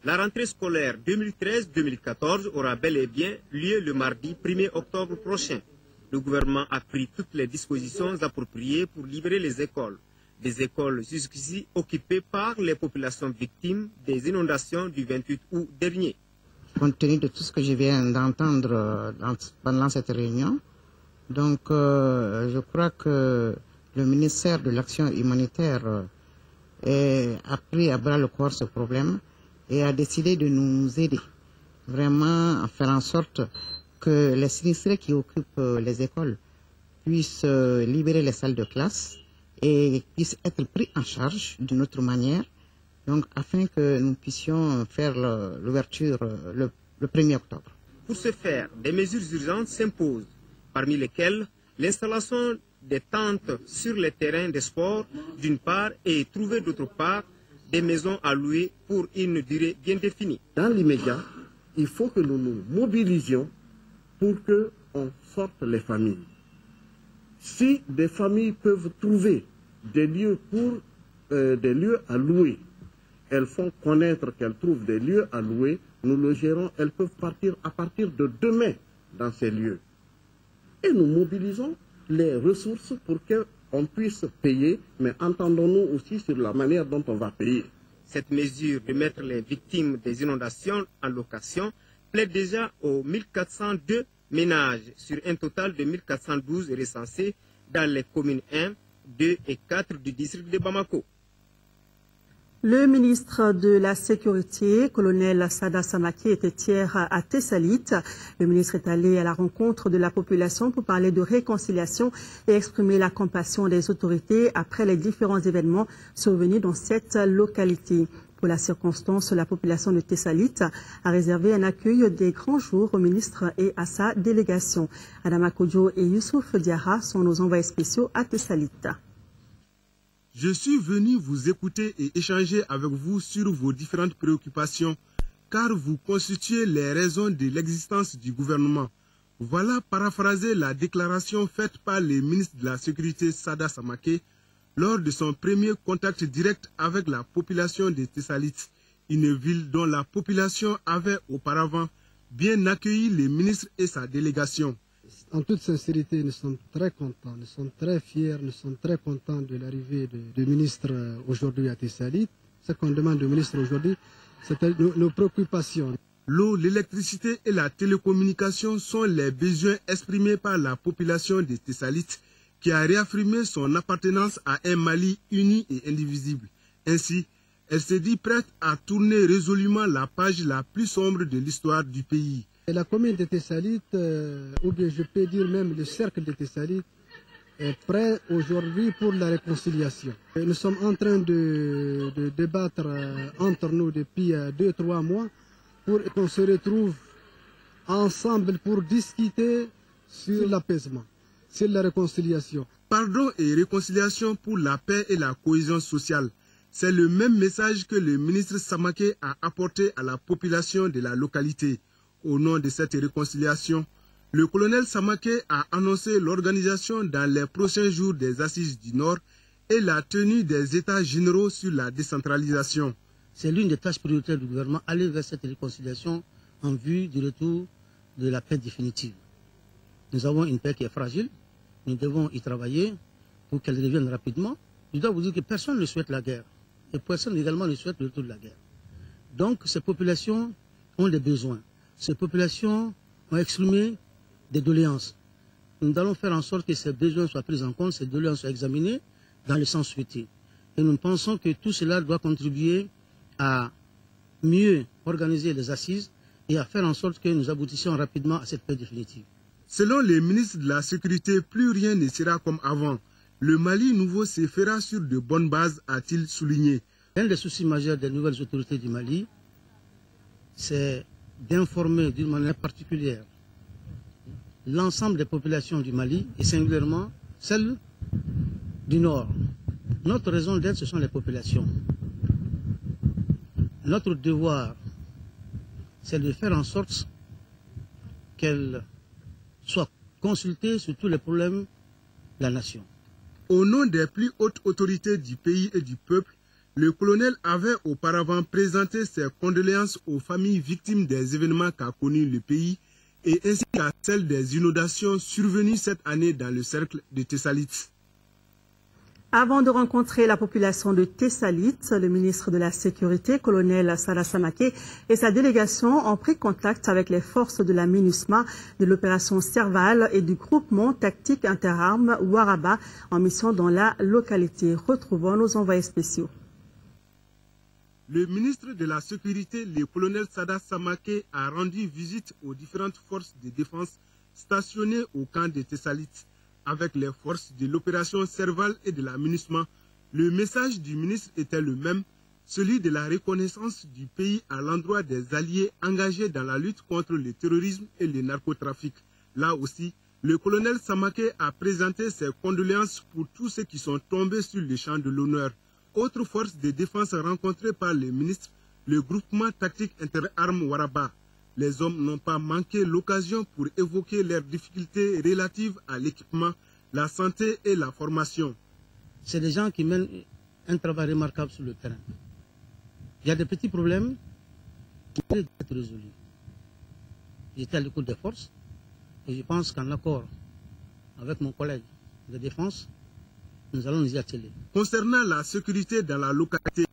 La rentrée scolaire 2013-2014 aura bel et bien lieu le mardi 1er octobre prochain. Le gouvernement a pris toutes les dispositions appropriées pour libérer les écoles. Des écoles jusqu'ici occupées par les populations victimes des inondations du 28 août dernier. Compte tenu de tout ce que je viens d'entendre pendant cette réunion, donc je crois que le ministère de l'Action humanitaire a pris à bras le corps ce problème et a décidé de nous aider, vraiment à faire en sorte que les sinistrés qui occupent les écoles puissent libérer les salles de classe et puissent être pris en charge d'une autre manière, donc afin que nous puissions faire l'ouverture le 1er octobre. Pour ce faire, des mesures urgentes s'imposent, parmi lesquelles l'installation des tentes sur les terrains de sport d'une part et trouver d'autre part des maisons à louer pour une durée bien définie. Dans l'immédiat, il faut que nous nous mobilisions pour qu'on sorte les familles. Si des familles peuvent trouver des lieux des lieux à louer, elles font connaître qu'elles trouvent des lieux à louer, nous le gérons, elles peuvent partir à partir de demain dans ces lieux. Et nous mobilisons les ressources pour qu'on puisse payer, mais entendons-nous aussi sur la manière dont on va payer. Cette mesure de mettre les victimes des inondations en location plaide déjà aux 1402 ménages sur un total de 1412 recensés dans les communes 1, 2 et 4 du district de Bamako. Le ministre de la Sécurité, colonel Sada Samake, était hier à Tessalit. Le ministre est allé à la rencontre de la population pour parler de réconciliation et exprimer la compassion des autorités après les différents événements survenus dans cette localité. Pour la circonstance, la population de Tessalit a réservé un accueil des grands jours au ministre et à sa délégation. Adama Kodjo et Youssouf Diarra sont nos envoyés spéciaux à Tessalit. Je suis venu vous écouter et échanger avec vous sur vos différentes préoccupations, car vous constituez les raisons de l'existence du gouvernement. Voilà paraphraser la déclaration faite par le ministre de la Sécurité Sada Samake lors de son premier contact direct avec la population de Tessalit, une ville dont la population avait auparavant bien accueilli le ministre et sa délégation. En toute sincérité, nous sommes très contents, nous sommes très fiers, nous sommes très contents de l'arrivée du ministre aujourd'hui à Tessalit. Ce qu'on demande au ministre aujourd'hui, c'est nos préoccupations. L'eau, l'électricité et la télécommunication sont les besoins exprimés par la population de Tessalit, qui a réaffirmé son appartenance à un Mali uni et indivisible. Ainsi, elle se dit prête à tourner résolument la page la plus sombre de l'histoire du pays. Et la commune de Tessalit, ou bien je peux dire même le cercle de Tessalit, est prêt aujourd'hui pour la réconciliation. Et nous sommes en train de débattre entre nous depuis 2-3 mois pour qu'on se retrouve ensemble pour discuter sur l'apaisement, sur la réconciliation. Pardon et réconciliation pour la paix et la cohésion sociale. C'est le même message que le ministre Samake a apporté à la population de la localité. Au nom de cette réconciliation, le colonel Samake a annoncé l'organisation dans les prochains jours des Assises du Nord et la tenue des États généraux sur la décentralisation. C'est l'une des tâches prioritaires du gouvernement, aller vers cette réconciliation en vue du retour de la paix définitive. Nous avons une paix qui est fragile, nous devons y travailler pour qu'elle revienne rapidement je dois vous dire que personne ne souhaite la guerre. Et personne également ne souhaite le retour de la guerre. Donc, ces populations ont des besoins. Ces populations ont exprimé des doléances. Nous allons faire en sorte que ces besoins soient pris en compte, ces doléances soient examinées dans le sens souhaité. Et nous pensons que tout cela doit contribuer à mieux organiser les assises et à faire en sorte que nous aboutissions rapidement à cette paix définitive. Selon les ministres de la Sécurité, plus rien ne sera comme avant. Le Mali nouveau se fera sur de bonnes bases, a-t-il souligné. Un des soucis majeurs des nouvelles autorités du Mali, c'est d'informer d'une manière particulière l'ensemble des populations du Mali et singulièrement celles du Nord. Notre raison d'être, ce sont les populations. Notre devoir, c'est de faire en sorte qu'elles soient consultées sur tous les problèmes de la nation. Au nom des plus hautes autorités du pays et du peuple, le colonel avait auparavant présenté ses condoléances aux familles victimes des événements qu'a connus le pays et ainsi qu'à celles des inondations survenues cette année dans le cercle de Tessalit. Avant de rencontrer la population de Tessalit, le ministre de la Sécurité, colonel Sada Samake, et sa délégation ont pris contact avec les forces de la MINUSMA, de l'opération Serval et du groupement tactique interarmes Waraba en mission dans la localité. Retrouvons nos envoyés spéciaux. Le ministre de la Sécurité, le colonel Sada Samake, a rendu visite aux différentes forces de défense stationnées au camp de Tessalit. Avec les forces de l'opération Serval et de la MINUSMA, le message du ministre était le même, celui de la reconnaissance du pays à l'endroit des alliés engagés dans la lutte contre le terrorisme et le narcotrafic. Là aussi, le colonel Samake a présenté ses condoléances pour tous ceux qui sont tombés sur le champ de l'honneur. Autre force de défense rencontrée par le ministre, le groupement tactique interarmes Waraba. Les hommes n'ont pas manqué l'occasion pour évoquer leurs difficultés relatives à l'équipement, la santé et la formation. C'est des gens qui mènent un travail remarquable sur le terrain. Il y a des petits problèmes qui peuvent être résolus. J'étais à l'écoute des forces et je pense qu'en accord avec mon collègue de défense, nous allons nous y atteler. Concernant la sécurité dans la localité,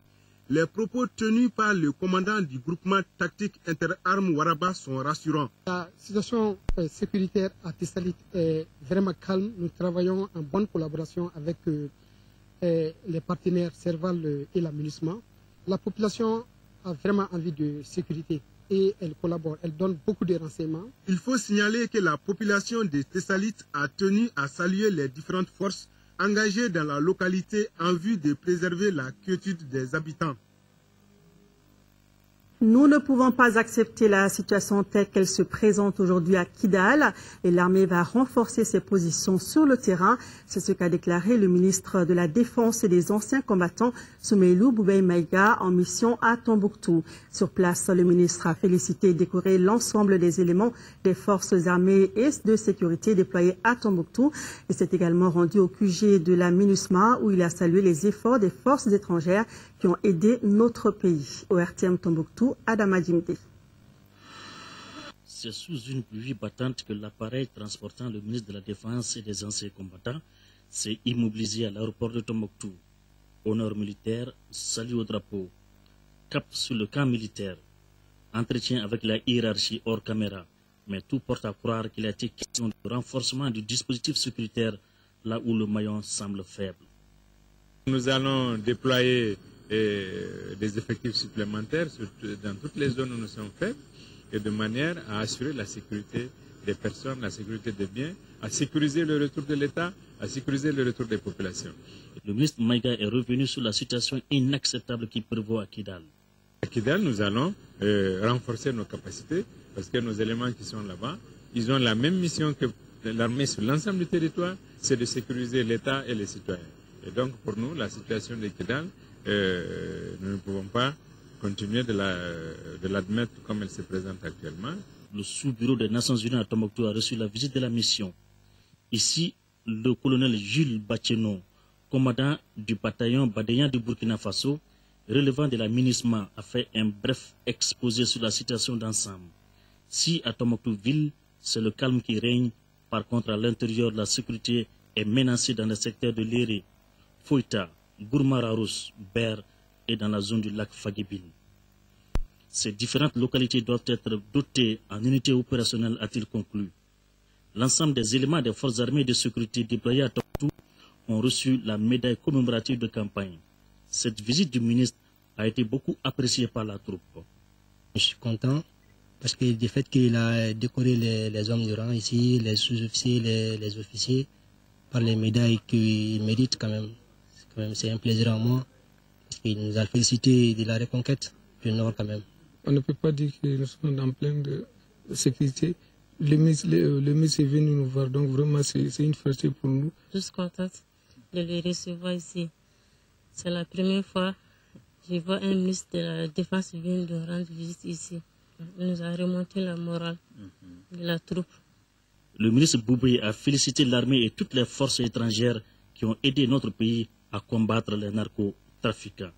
les propos tenus par le commandant du groupement tactique interarmes Waraba sont rassurants. La situation sécuritaire à Tessalit est vraiment calme. Nous travaillons en bonne collaboration avec les partenaires Serval et la MINUSMA. La population a vraiment envie de sécurité et elle collabore, elle donne beaucoup de renseignements. Il faut signaler que la population de Tessalit a tenu à saluer les différentes forces engagés dans la localité en vue de préserver la quiétude des habitants. Nous ne pouvons pas accepter la situation telle qu'elle se présente aujourd'hui à Kidal et l'armée va renforcer ses positions sur le terrain. C'est ce qu'a déclaré le ministre de la Défense et des anciens combattants, Soumeilou Boubei Maïga, en mission à Tombouctou. Sur place, le ministre a félicité et décoré l'ensemble des éléments des forces armées et de sécurité déployés à Tombouctou. Il s'est également rendu au QG de la MINUSMA où il a salué les efforts des forces étrangères qui ont aidé notre pays. Au RTM Tombouctou, Adama Djimde. C'est sous une pluie battante que l'appareil transportant le ministre de la Défense et des anciens combattants s'est immobilisé à l'aéroport de Tombouctou. Honneur militaire, salut au drapeau, cap sur le camp militaire, entretien avec la hiérarchie hors caméra, mais tout porte à croire qu'il a été question de renforcement du dispositif sécuritaire là où le maillon semble faible. Nous allons déployer des effectifs supplémentaires dans toutes les zones où nous sommes faibles et de manière à assurer la sécurité des personnes, la sécurité des biens, à sécuriser le retour de l'État, à sécuriser le retour des populations. Le ministre Maïga est revenu sur la situation inacceptable qui prévaut à Kidal. À Kidal, nous allons renforcer nos capacités parce que nos éléments qui sont là-bas, ils ont la même mission que l'armée sur l'ensemble du territoire, c'est de sécuriser l'État et les citoyens. Et donc pour nous, la situation de Kidal, nous ne pouvons pas continuer de l'admettre comme elle se présente actuellement. Le sous-bureau des Nations Unies à Tombouctou a reçu la visite de la mission. Ici, le colonel Jules Bacheno, commandant du bataillon Badéen du Burkina Faso, relevant de la MINUSMA, a fait un bref exposé sur la situation d'ensemble. Si à Tombouctou-Ville, c'est le calme qui règne, par contre à l'intérieur, la sécurité est menacée dans le secteur de Léré, Foïta, Gourmararous, Ber et dans la zone du lac Fagibine. Ces différentes localités doivent être dotées en unités opérationnelles, a-t-il conclu. L'ensemble des éléments des forces armées de sécurité déployés à Tombouctou ont reçu la médaille commémorative de campagne. Cette visite du ministre a été beaucoup appréciée par la troupe. Je suis content parce que du fait qu'il a décoré les hommes du rang ici, les sous-officiers, les officiers, par les médailles qu'ils méritent quand même. C'est un plaisir à moi parce qu'il nous a félicité de la reconquête du Nord quand même. On ne peut pas dire que nous sommes en pleine de sécurité. Le ministre est venu nous voir, donc vraiment c'est une fierté pour nous. Je suis contente de le recevoir ici. C'est la première fois que je vois un ministre de la Défense venir de rendre visite ici. Il nous a remonté la morale de la troupe. Le ministre Boubé a félicité l'armée et toutes les forces étrangères qui ont aidé notre pays à combattre les narcotrafiquants.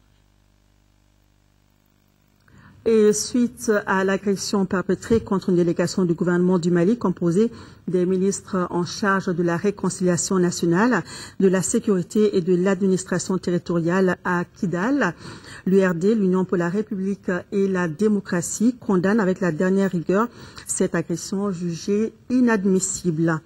Et suite à l'agression perpétrée contre une délégation du gouvernement du Mali composée des ministres en charge de la réconciliation nationale, de la sécurité et de l'administration territoriale à Kidal, l'URD, l'Union pour la République et la démocratie, condamne avec la dernière rigueur cette agression jugée inadmissible.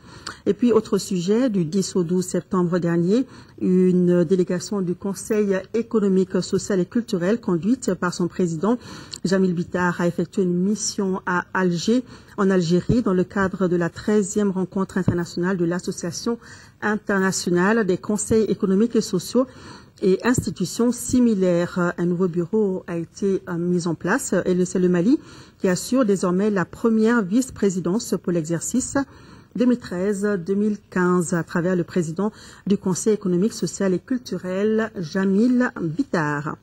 Et puis, autre sujet, du 10 au 12 septembre dernier, une délégation du Conseil économique, social et culturel conduite par son président, Jamil Bitar, a effectué une mission à Alger, en Algérie, dans le cadre de la 13e rencontre internationale de l'Association internationale des conseils économiques et sociaux et institutions similaires. Un nouveau bureau a été mis en place et c'est le Mali qui assure désormais la première vice-présidence pour l'exercice 2013-2015 à travers le président du Conseil économique, social et culturel, Jamil Bitar.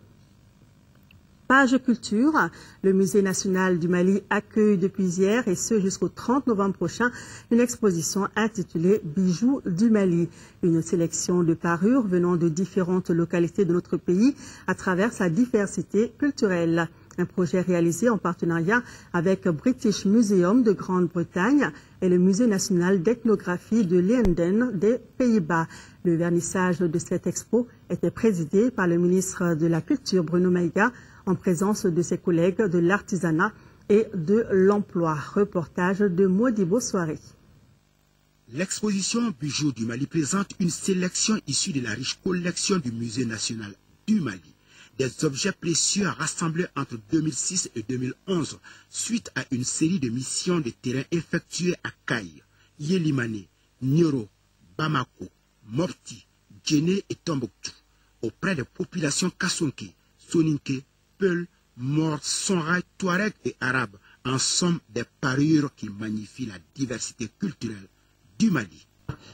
Page culture, le Musée national du Mali accueille depuis hier et ce jusqu'au 30 novembre prochain une exposition intitulée Bijoux du Mali. Une sélection de parures venant de différentes localités de notre pays à travers sa diversité culturelle. Un projet réalisé en partenariat avec British Museum de Grande-Bretagne et le Musée national d'ethnographie de Leiden des Pays-Bas. Le vernissage de cette expo était présidé par le ministre de la Culture Bruno Maïga en présence de ses collègues de l'artisanat et de l'emploi. Reportage de Modibo Soirée. L'exposition Bijoux du Mali présente une sélection issue de la riche collection du Musée national du Mali. Des objets précieux rassemblés entre 2006 et 2011 suite à une série de missions de terrain effectuées à Kaye, Yélimane, Nioro, Bamako, Mopti, Djenné et Tombouctou auprès des populations Kassonké, Soninké, Peul, Mor, Songhai, Touareg et Arabes, en somme des parures qui magnifient la diversité culturelle du Mali.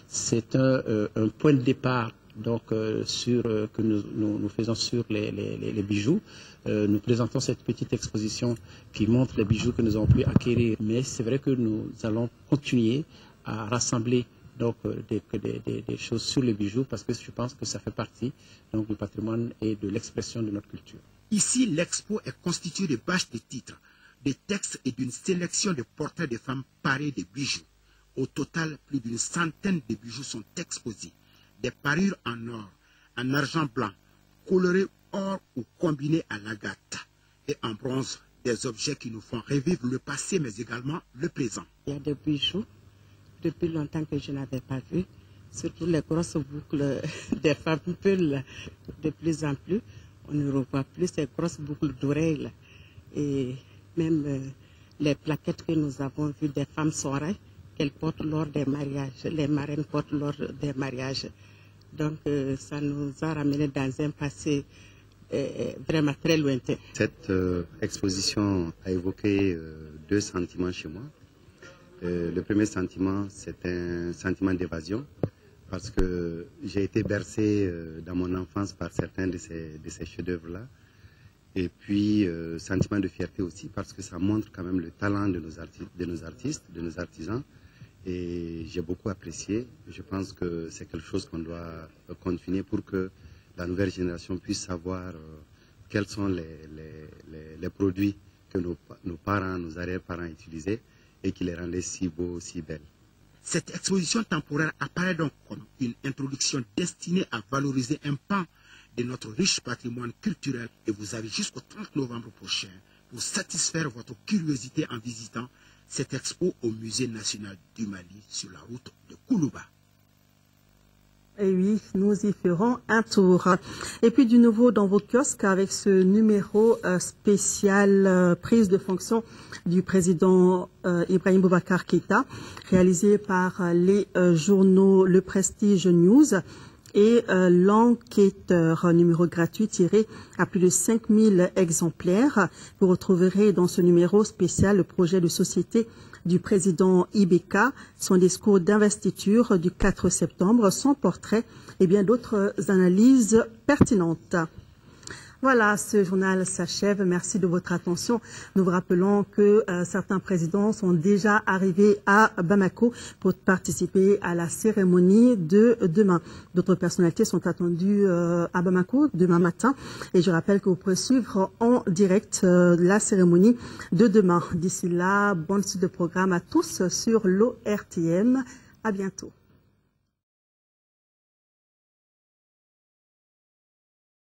C'est un point de départ donc, que nous faisons sur les bijoux. Nous présentons cette petite exposition qui montre les bijoux que nous avons pu acquérir. Mais c'est vrai que nous allons continuer à rassembler donc, des choses sur les bijoux parce que je pense que ça fait partie donc, du patrimoine et de l'expression de notre culture. Ici, l'expo est constituée de bâches de titres, de textes et d'une sélection de portraits de femmes parées de bijoux. Au total, plus d'une centaine de bijoux sont exposés. Des parures en or, en argent blanc, colorés or ou combinés à l'agate, et en bronze, des objets qui nous font revivre le passé mais également le présent. Il y a des bijoux, depuis longtemps que je n'avais pas vu, surtout les grosses boucles des femmes Peul, de plus en plus. On ne revoit plus ces grosses boucles d'oreilles et même les plaquettes que nous avons vues des femmes soirées qu'elles portent lors des mariages. Les marraines portent lors des mariages. Donc ça nous a ramené dans un passé vraiment très lointain. Cette exposition a évoqué deux sentiments chez moi. Le premier sentiment, c'est un sentiment d'évasion. Parce que j'ai été bercé dans mon enfance par certains de ces chefs-d'œuvre-là. Et puis, sentiment de fierté aussi, parce que ça montre quand même le talent de nos artistes, de nos artisans. Et j'ai beaucoup apprécié. Je pense que c'est quelque chose qu'on doit continuer pour que la nouvelle génération puisse savoir quels sont les produits que nos parents, nos arrière-parents utilisaient et qui les rendaient si beaux, si belles. Cette exposition temporaire apparaît donc comme une introduction destinée à valoriser un pan de notre riche patrimoine culturel et vous avez jusqu'au 30 novembre prochain pour satisfaire votre curiosité en visitant cette expo au Musée national du Mali sur la route de Koulouba. Et oui, nous y ferons un tour. Et puis du nouveau dans vos kiosques avec ce numéro spécial prise de fonction du président Ibrahim Boubacar Keïta, réalisé par les journaux Le Prestige News et l'enquêteur, numéro gratuit tiré à plus de 5000 exemplaires. Vous retrouverez dans ce numéro spécial le projet de société du président IBK, son discours d'investiture du 4 septembre, son portrait et bien d'autres analyses pertinentes. Voilà, ce journal s'achève. Merci de votre attention. Nous vous rappelons que certains présidents sont déjà arrivés à Bamako pour participer à la cérémonie de demain. D'autres personnalités sont attendues à Bamako demain matin. Et je rappelle que vous pouvez suivre en direct la cérémonie de demain. D'ici là, bonne suite de programme à tous sur l'ORTM. À bientôt.